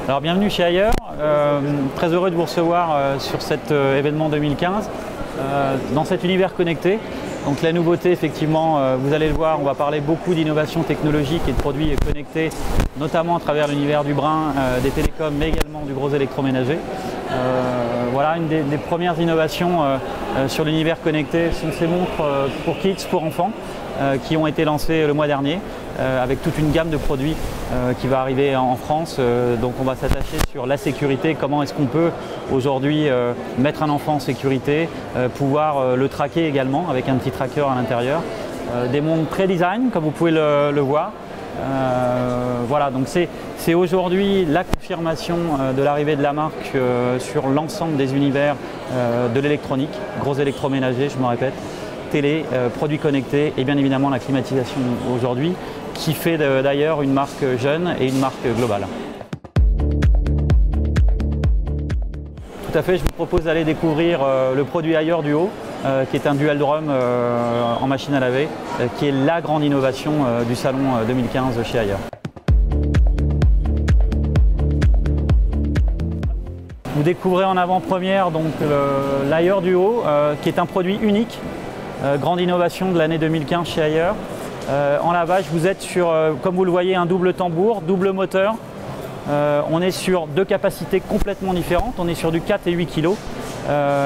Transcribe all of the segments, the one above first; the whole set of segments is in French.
Alors bienvenue chez Ailleurs, très heureux de vous recevoir sur cet événement 2015 dans cet univers connecté. Donc la nouveauté, effectivement, vous allez le voir, on va parler beaucoup d'innovation technologique et de produits connectés, notamment à travers l'univers du brin, des télécoms, mais également du gros électroménager. Voilà, une des premières innovations sur l'univers connecté sont ces montres pour kids, pour enfants, qui ont été lancées le mois dernier, avec toute une gamme de produits qui va arriver en France. Donc on va s'attacher sur la sécurité, comment est-ce qu'on peut aujourd'hui mettre un enfant en sécurité, pouvoir le traquer également avec un petit tracker à l'intérieur. Des montres très design, comme vous pouvez le voir. Voilà, donc c'est aujourd'hui la confirmation de l'arrivée de la marque sur l'ensemble des univers de l'électronique, gros électroménager, je me répète, télé, produits connectés et bien évidemment la climatisation aujourd'hui, qui fait d'ailleurs une marque jeune et une marque globale. Tout à fait, je vous propose d'aller découvrir le produit Ailleurs Duo, qui est un dual drum en machine à laver, qui est la grande innovation du salon 2015 chez Ailleurs. Vous découvrez en avant-première donc l'Ailleurs Duo, qui est un produit unique, grande innovation de l'année 2015 chez Ailleurs. En lavage, vous êtes sur, comme vous le voyez, un double tambour, double moteur. On est sur deux capacités complètement différentes, on est sur du 4 et 8 kg.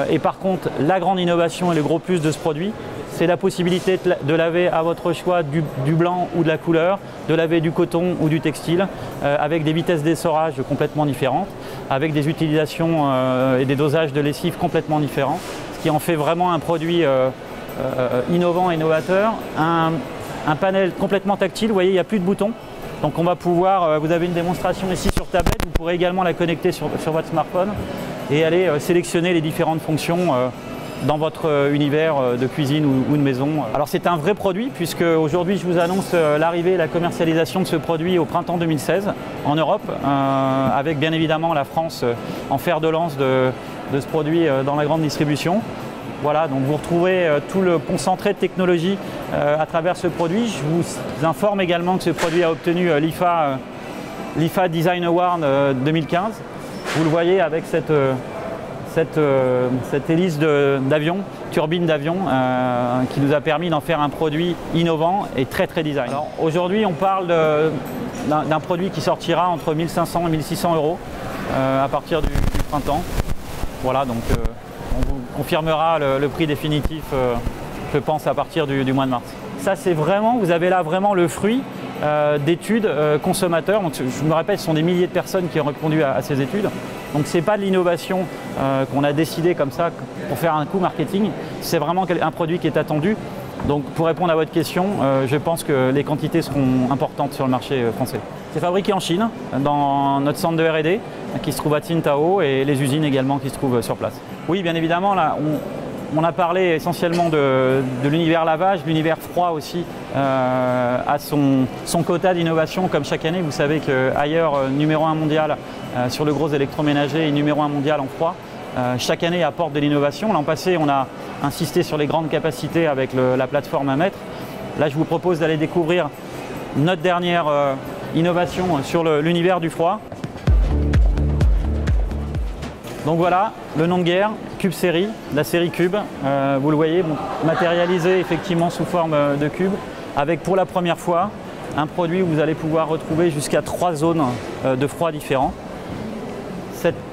Et par contre, la grande innovation et le gros plus de ce produit, c'est la possibilité de laver à votre choix du blanc ou de la couleur, de laver du coton ou du textile, avec des vitesses d'essorage complètement différentes, avec des utilisations et des dosages de lessive complètement différents, ce qui en fait vraiment un produit innovant et novateur. Un panel complètement tactile, vous voyez, il n'y a plus de boutons. Donc on va pouvoir, vous avez une démonstration ici sur tablette, vous pourrez également la connecter sur votre smartphone et aller sélectionner les différentes fonctions dans votre univers de cuisine ou de maison. Alors c'est un vrai produit puisque aujourd'hui je vous annonce l'arrivée et la commercialisation de ce produit au printemps 2016 en Europe, avec bien évidemment la France en fer de lance de ce produit dans la grande distribution. Voilà, donc vous retrouverez tout le concentré de technologie à travers ce produit. Je vous informe également que ce produit a obtenu l'IFA Design Award 2015. Vous le voyez avec cette hélice d'avion, turbine d'avion, qui nous a permis d'en faire un produit innovant et très design. Alors aujourd'hui, on parle d'un produit qui sortira entre 1500 et 1600 € à partir du printemps. Voilà, donc on vous confirmera le prix définitif, je pense, à partir du mois de mars. Ça, c'est vraiment, vous avez là vraiment le fruit d'études consommateurs. Donc, je me répète, ce sont des milliers de personnes qui ont répondu à ces études. Donc ce n'est pas de l'innovation qu'on a décidé comme ça pour faire un coup marketing. C'est vraiment un produit qui est attendu. Donc pour répondre à votre question, je pense que les quantités seront importantes sur le marché français. C'est fabriqué en Chine, dans notre centre de R&D qui se trouve à Tsingtao et les usines également qui se trouvent sur place. Oui, bien évidemment, là, on a parlé essentiellement de l'univers lavage, l'univers froid aussi a son quota d'innovation comme chaque année. Vous savez qu'Ailleurs, numéro 1 mondial sur le gros électroménager et numéro 1 mondial en froid, chaque année apporte de l'innovation. L'an passé, on a insisté sur les grandes capacités avec la plateforme 1 mètre. Là, je vous propose d'aller découvrir notre dernière innovation sur l'univers du froid. Donc voilà, le nom de guerre, Cube Série, la série Cube, vous le voyez, matérialisé effectivement sous forme de cube, avec pour la première fois un produit où vous allez pouvoir retrouver jusqu'à 3 zones de froid différents.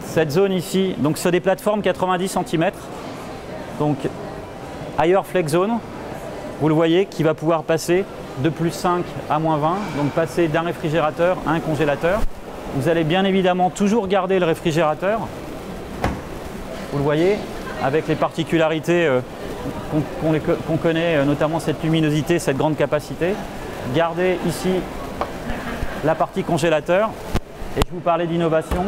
Cette zone ici, donc c'est des plateformes 90 cm, donc Ailleurs Flex Zone, vous le voyez, qui va pouvoir passer de +5 à -20, donc passer d'un réfrigérateur à un congélateur. Vous allez bien évidemment toujours garder le réfrigérateur. Vous le voyez, avec les particularités qu'on connaît, notamment cette luminosité, cette grande capacité. Gardez ici la partie congélateur. Et je vous parlais d'innovation,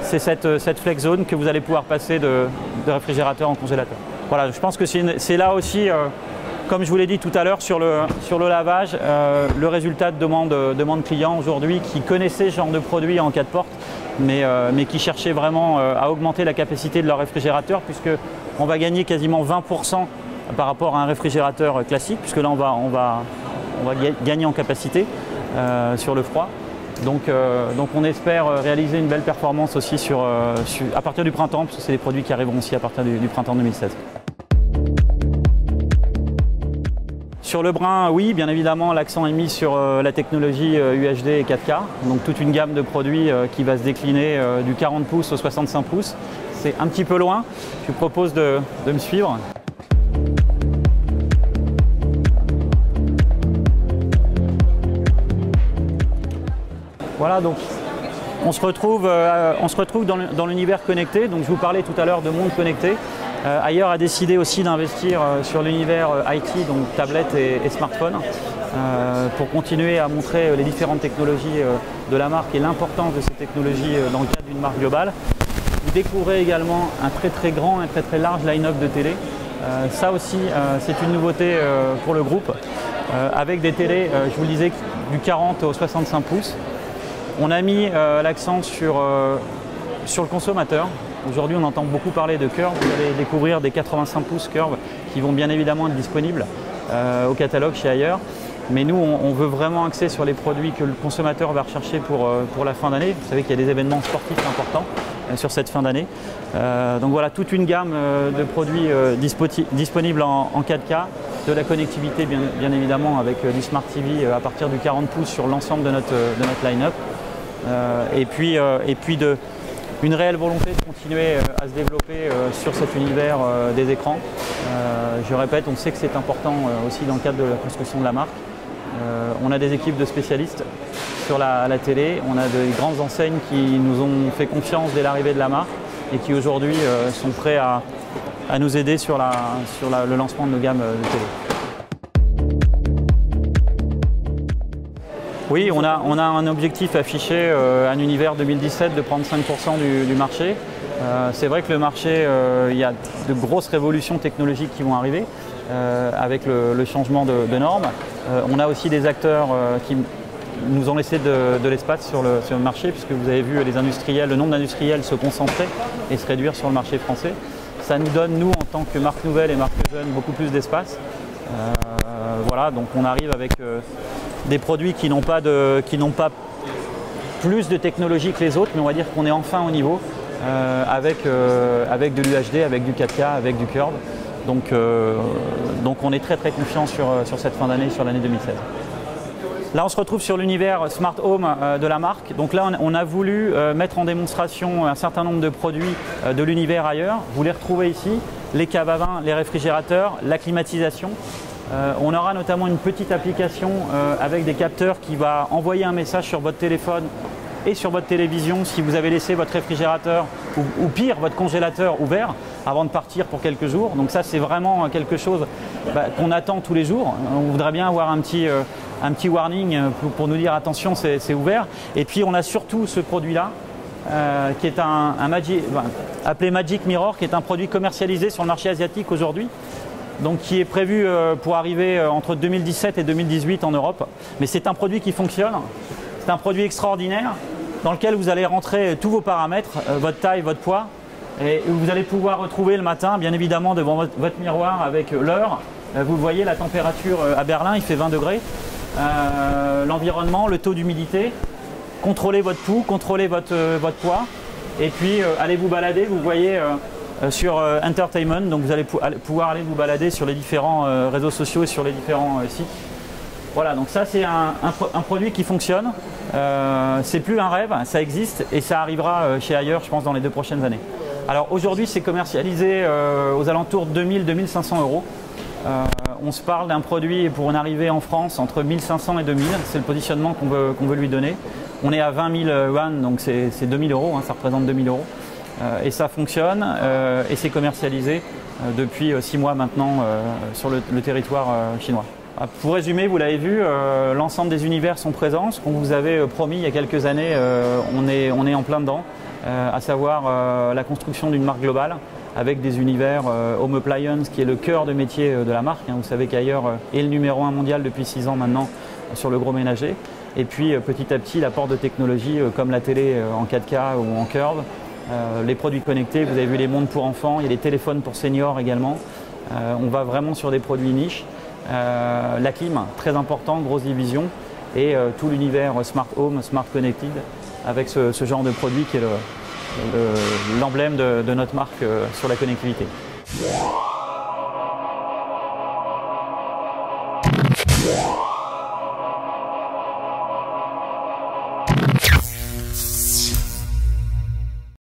c'est cette flex zone que vous allez pouvoir passer de réfrigérateur en congélateur. Voilà, je pense que c'est là aussi, comme je vous l'ai dit tout à l'heure sur le lavage, le résultat de demande client aujourd'hui qui connaissait ce genre de produit en 4 portes. Mais qui cherchaient vraiment à augmenter la capacité de leur réfrigérateur, puisqu'on va gagner quasiment 20% par rapport à un réfrigérateur classique, puisque là on va gagner en capacité sur le froid. Donc on espère réaliser une belle performance aussi à partir du printemps, parce que c'est des produits qui arriveront aussi à partir du printemps 2016. Sur le brin, oui, bien évidemment, l'accent est mis sur la technologie UHD et 4K, donc toute une gamme de produits qui va se décliner du 40 pouces au 65 pouces. C'est un petit peu loin, je vous propose de me suivre. Voilà, donc on se retrouve dans l'univers connecté. Donc je vous parlais tout à l'heure de monde connecté. Ailleurs a décidé aussi d'investir sur l'univers IT, donc tablettes et smartphones, pour continuer à montrer les différentes technologies de la marque et l'importance de ces technologies dans le cadre d'une marque globale. Vous découvrez également un très grand et très large line-up de télé. Ça aussi, c'est une nouveauté pour le groupe, avec des télés, je vous le disais, du 40 au 65 pouces. On a mis l'accent sur le consommateur. Aujourd'hui, on entend beaucoup parler de Curve. Vous allez découvrir des 85 pouces Curve qui vont bien évidemment être disponibles au catalogue chez ailleurs. Mais nous, on veut vraiment axer sur les produits que le consommateur va rechercher pour la fin d'année. Vous savez qu'il y a des événements sportifs importants sur cette fin d'année. Donc voilà, toute une gamme de produits disponibles en 4K, de la connectivité bien évidemment avec du Smart TV à partir du 40 pouces sur l'ensemble de notre line-up. Et puis une réelle volonté de continuer à se développer sur cet univers des écrans. Je répète, on sait que c'est important aussi dans le cadre de la construction de la marque. On a des équipes de spécialistes sur la télé, on a des grandes enseignes qui nous ont fait confiance dès l'arrivée de la marque et qui aujourd'hui sont prêts à nous aider sur le lancement de nos gammes de télé. Oui, on a un objectif affiché, un univers 2017 de prendre 5% du marché. C'est vrai que le marché, il y a de grosses révolutions technologiques qui vont arriver avec le changement de normes. On a aussi des acteurs qui nous ont laissé de l'espace sur le marché, puisque vous avez vu le nombre d'industriels se concentrer et se réduire sur le marché français. Ça nous donne, nous, en tant que marque nouvelle et marque jeune, beaucoup plus d'espace. Voilà, donc on arrive avec des produits qui n'ont pas plus de technologie que les autres, mais on va dire qu'on est enfin au niveau avec de l'UHD, avec du 4K, avec du Curve. Donc on est très confiant sur cette fin d'année, sur l'année 2016. Là, on se retrouve sur l'univers Smart Home de la marque. Donc là, on a voulu mettre en démonstration un certain nombre de produits de l'univers ailleurs. Vous les retrouvez ici, les caves à vin, les réfrigérateurs, la climatisation. On aura notamment une petite application avec des capteurs qui va envoyer un message sur votre téléphone et sur votre télévision si vous avez laissé votre réfrigérateur ou pire, votre congélateur ouvert avant de partir pour quelques jours. Donc ça, c'est vraiment quelque chose qu'on attend tous les jours. On voudrait bien avoir un petit warning pour nous dire attention, c'est ouvert. Et puis on a surtout ce produit-là qui est appelé Magic Mirror, qui est un produit commercialisé sur le marché asiatique aujourd'hui. Donc qui est prévu pour arriver entre 2017 et 2018 en Europe. Mais c'est un produit qui fonctionne, c'est un produit extraordinaire dans lequel vous allez rentrer tous vos paramètres, votre taille, votre poids, et vous allez pouvoir retrouver le matin, bien évidemment, devant votre miroir avec l'heure. Vous voyez la température à Berlin, il fait 20 degrés. L'environnement, le taux d'humidité, contrôlez votre pouls, contrôlez votre poids, et puis allez vous balader, vous voyez sur Entertainment, donc vous allez pouvoir aller vous balader sur les différents réseaux sociaux et sur les différents sites. Voilà, donc ça c'est un produit qui fonctionne, c'est plus un rêve, ça existe et ça arrivera chez ailleurs, je pense, dans les 2 prochaines années. Alors aujourd'hui c'est commercialisé aux alentours de 2000-2500 €. On se parle d'un produit pour une arrivée en France entre 1500 et 2000, c'est le positionnement qu'on veut lui donner. On est à 20 000 yuan, donc c'est 2000 €, ça représente 2000 €. Et ça fonctionne et c'est commercialisé depuis 6 mois maintenant sur le territoire chinois. Pour résumer, vous l'avez vu, l'ensemble des univers sont présents. Ce qu'on vous avait promis il y a quelques années, on est en plein dedans, à savoir la construction d'une marque globale avec des univers Home Appliance qui est le cœur de métier de la marque. Vous savez qu'ailleurs est le numéro 1 mondial depuis 6 ans maintenant sur le gros ménager. Et puis petit à petit l'apport de technologies comme la télé en 4K ou en Curve. Les produits connectés, vous avez vu les montres pour enfants, il y a les téléphones pour seniors également. On va vraiment sur des produits niches. La clim, très important, grosse division. et tout l'univers Smart Home, Smart Connected, avec ce genre de produit qui est l'emblème de notre marque sur la connectivité. Yeah.